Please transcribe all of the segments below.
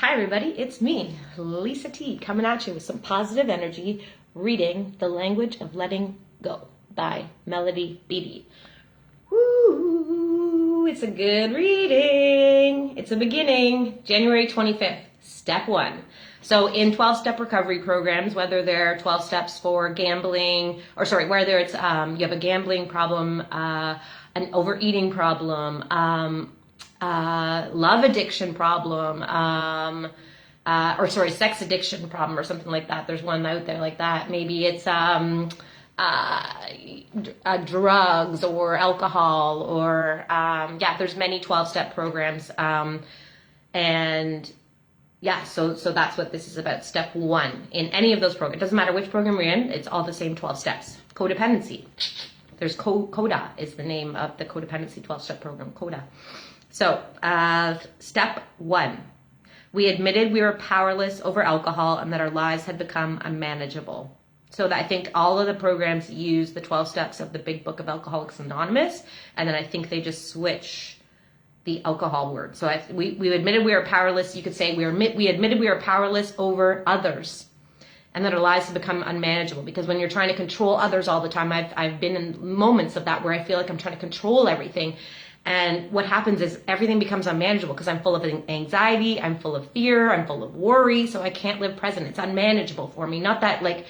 Hi everybody, it's me, LisaT, coming at you with some positive energy, reading The Language of Letting Go by Beattie. Woo! It's a good reading. It's a beginning. January 25th, step 1. So in 12-step recovery programs, whether they're 12 steps for gambling, whether it's you have a gambling problem, an overeating problem, love addiction problem, sex addiction problem or something like that. There's one out there like that. Maybe it's drugs or alcohol or, there's many 12-step programs. So that's what this is about. Step 1 in any of those programs. It doesn't matter which program you're in. It's all the same 12 steps. Codependency. There's CODA is the name of the codependency 12-step program. CODA. So, step 1, we admitted we were powerless over alcohol and that our lives had become unmanageable. So I think all of the programs use the 12 steps of the big book of Alcoholics Anonymous, and then I think they just switch the alcohol word. So we admitted we were powerless. You could say we admitted we were powerless over others and that our lives have become unmanageable, because when you're trying to control others all the time, I've been in moments of that where I feel like I'm trying to control everything. And what happens is everything becomes unmanageable because I'm full of anxiety, I'm full of fear, I'm full of worry, so I can't live present. It's unmanageable for me. Not that like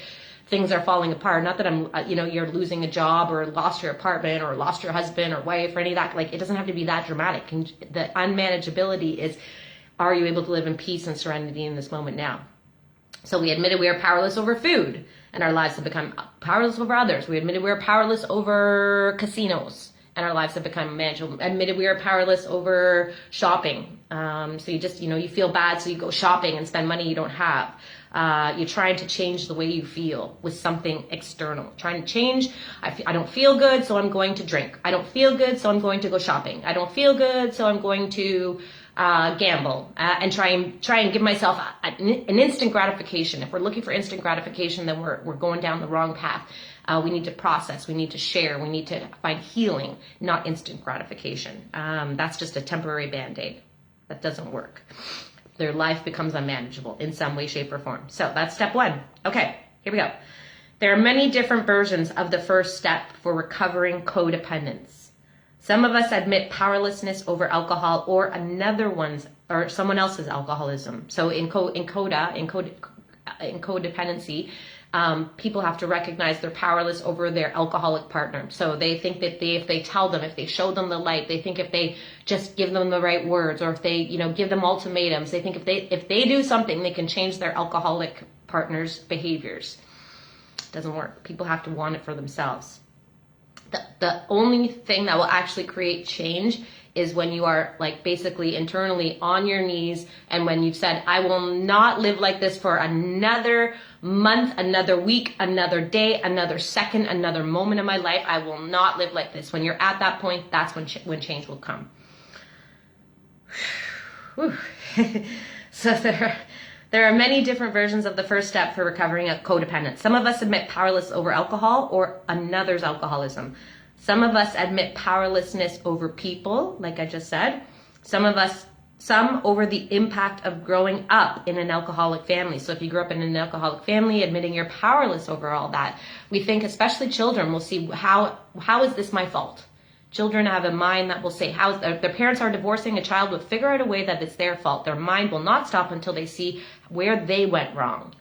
things are falling apart, not that I'm, you're losing a job or lost your apartment or lost your husband or wife or any of that. Like, it doesn't have to be that dramatic. And the unmanageability is, are you able to live in peace and serenity in this moment now? So we admitted we are powerless over food and our lives have become powerless over others. We admitted we were powerless over casinos and our lives have become manageable. Admitted we are powerless over shopping. So you just, you feel bad, so you go shopping and spend money you don't have. You're trying to change the way you feel with something external. Trying to change, I don't feel good, so I'm going to drink. I don't feel good, so I'm going to go shopping. I don't feel good, so I'm going to gamble and try and give myself an instant gratification. If we're looking for instant gratification, then we're going down the wrong path. We need to process, we need to share, we need to find healing, not instant gratification. That's just a temporary Band-Aid. That doesn't work. Their life becomes unmanageable in some way, shape, or form. So that's step 1. Okay, here we go. There are many different versions of the first step for recovering codependence. Some of us admit powerlessness over alcohol or someone else's alcoholism. So in codependency, people have to recognize they're powerless over their alcoholic partner. So they think that if they tell them, if they show them the light, they think if they just give them the right words, or if they, give them ultimatums, they think if they do something, they can change their alcoholic partner's behaviors. It doesn't work. People have to want it for themselves. The only thing that will actually create change is when you are like basically internally on your knees, and when you've said, I will not live like this for another month, another week, another day, another second, another moment of my life. I will not live like this. When you're at that point, that's when change will come. So there are many different versions of the first step for recovering a codependence. Some of us admit powerless over alcohol or another's alcoholism. Some of us admit powerlessness over people, like I just said. Some over the impact of growing up in an alcoholic family. So if you grew up in an alcoholic family, admitting you're powerless over all that. We think, especially children, will see, how is this my fault? Children have a mind that will say, their parents are divorcing, a child will figure out a way that it's their fault. Their mind will not stop until they see where they went wrong.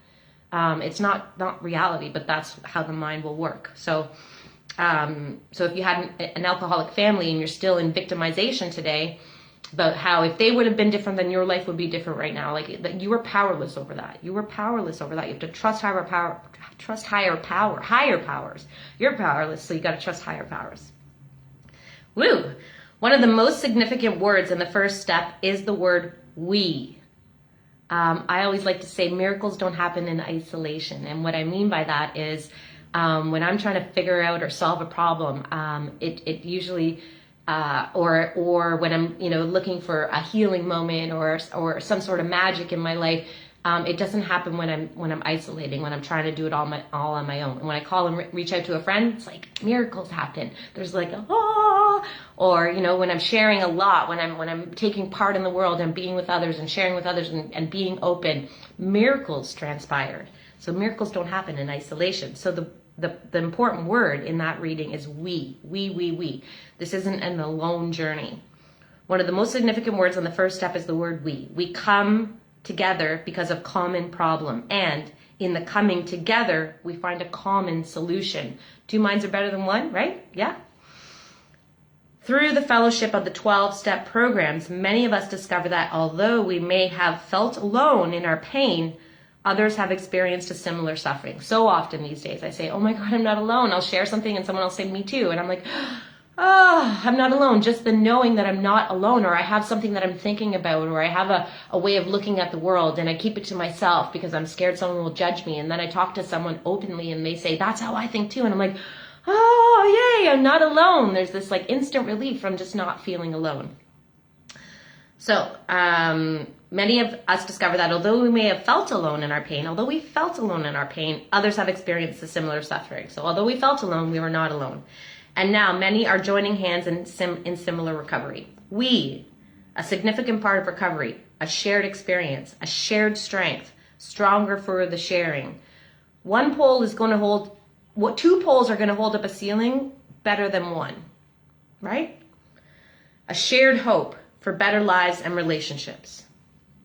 It's not reality, but that's how the mind will work. So if you had an alcoholic family and you're still in victimization today about how if they would have been different, then your life would be different right now. Like that, you were powerless over that. You were powerless over that. You have to trust higher powers. You're powerless, so you got to trust higher powers. Woo! One of the most significant words in the first step is the word we. I always like to say miracles don't happen in isolation. And what I mean by that is when I'm trying to figure out or solve a problem, it usually, or when I'm, looking for a healing moment or some sort of magic in my life, it doesn't happen when I'm isolating, when I'm trying to do it all on my own. And when I call and reach out to a friend, it's like miracles happen. There's like ah, or, you know, when I'm sharing a lot, when I'm taking part in the world and being with others and sharing with others and being open, miracles transpired. So miracles don't happen in isolation. So the important word in that reading is we. This isn't an alone journey. One of the most significant words on the first step is the word we. We come together because of common problem. And in the coming together, we find a common solution. Two minds are better than one, right? Yeah. Through the fellowship of the 12-step programs, many of us discover that although we may have felt alone in our pain, others have experienced a similar suffering. So often these days I say, oh my God, I'm not alone. I'll share something and someone will say, me too. And I'm like, oh, I'm not alone. Just the knowing that I'm not alone, or I have something that I'm thinking about, or I have a way of looking at the world and I keep it to myself because I'm scared someone will judge me. And then I talk to someone openly and they say, that's how I think too. And I'm like, oh, yay, I'm not alone. There's this like instant relief from just not feeling alone. So many of us discover that although we may have felt alone in our pain, others have experienced a similar suffering. So although we felt alone, we were not alone. And now many are joining hands in similar recovery. We, a significant part of recovery, a shared experience, a shared strength, stronger for the sharing. One pole is going to hold, two poles are going to hold up a ceiling better than one, right? A shared hope for better lives and relationships.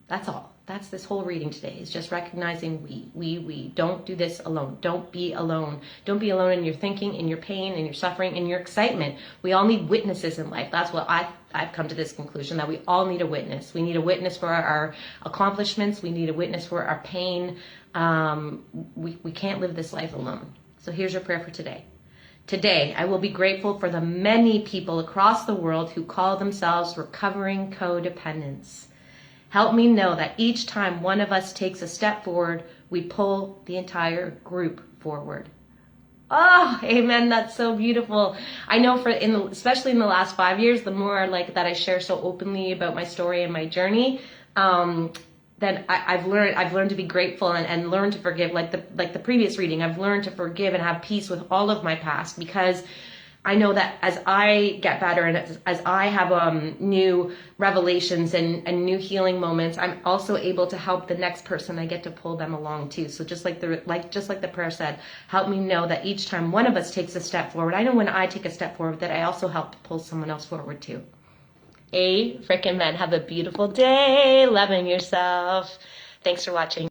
That's all. That's this whole reading today, is just recognizing we. Don't do this alone. Don't be alone. Don't be alone in your thinking, in your pain, in your suffering, in your excitement. We all need witnesses in life. That's what I've come to this conclusion, that we all need a witness. We need a witness for our accomplishments. We need a witness for our pain. We can't live this life alone. So here's your prayer for today. Today, I will be grateful for the many people across the world who call themselves recovering codependents. Help me know that each time one of us takes a step forward, we pull the entire group forward. Oh, amen. That's so beautiful. I know especially in the last 5 years, the more like that I share so openly about my story and my journey, then I've learned to be grateful and learn to forgive. Like the previous reading, I've learned to forgive and have peace with all of my past, because I know that as I get better and as I have new revelations and new healing moments, I'm also able to help the next person. I get to pull them along too. So just like the prayer said, help me know that each time one of us takes a step forward, I know when I take a step forward that I also help to pull someone else forward too. Frickin' men, have a beautiful day, loving yourself. Thanks for watching.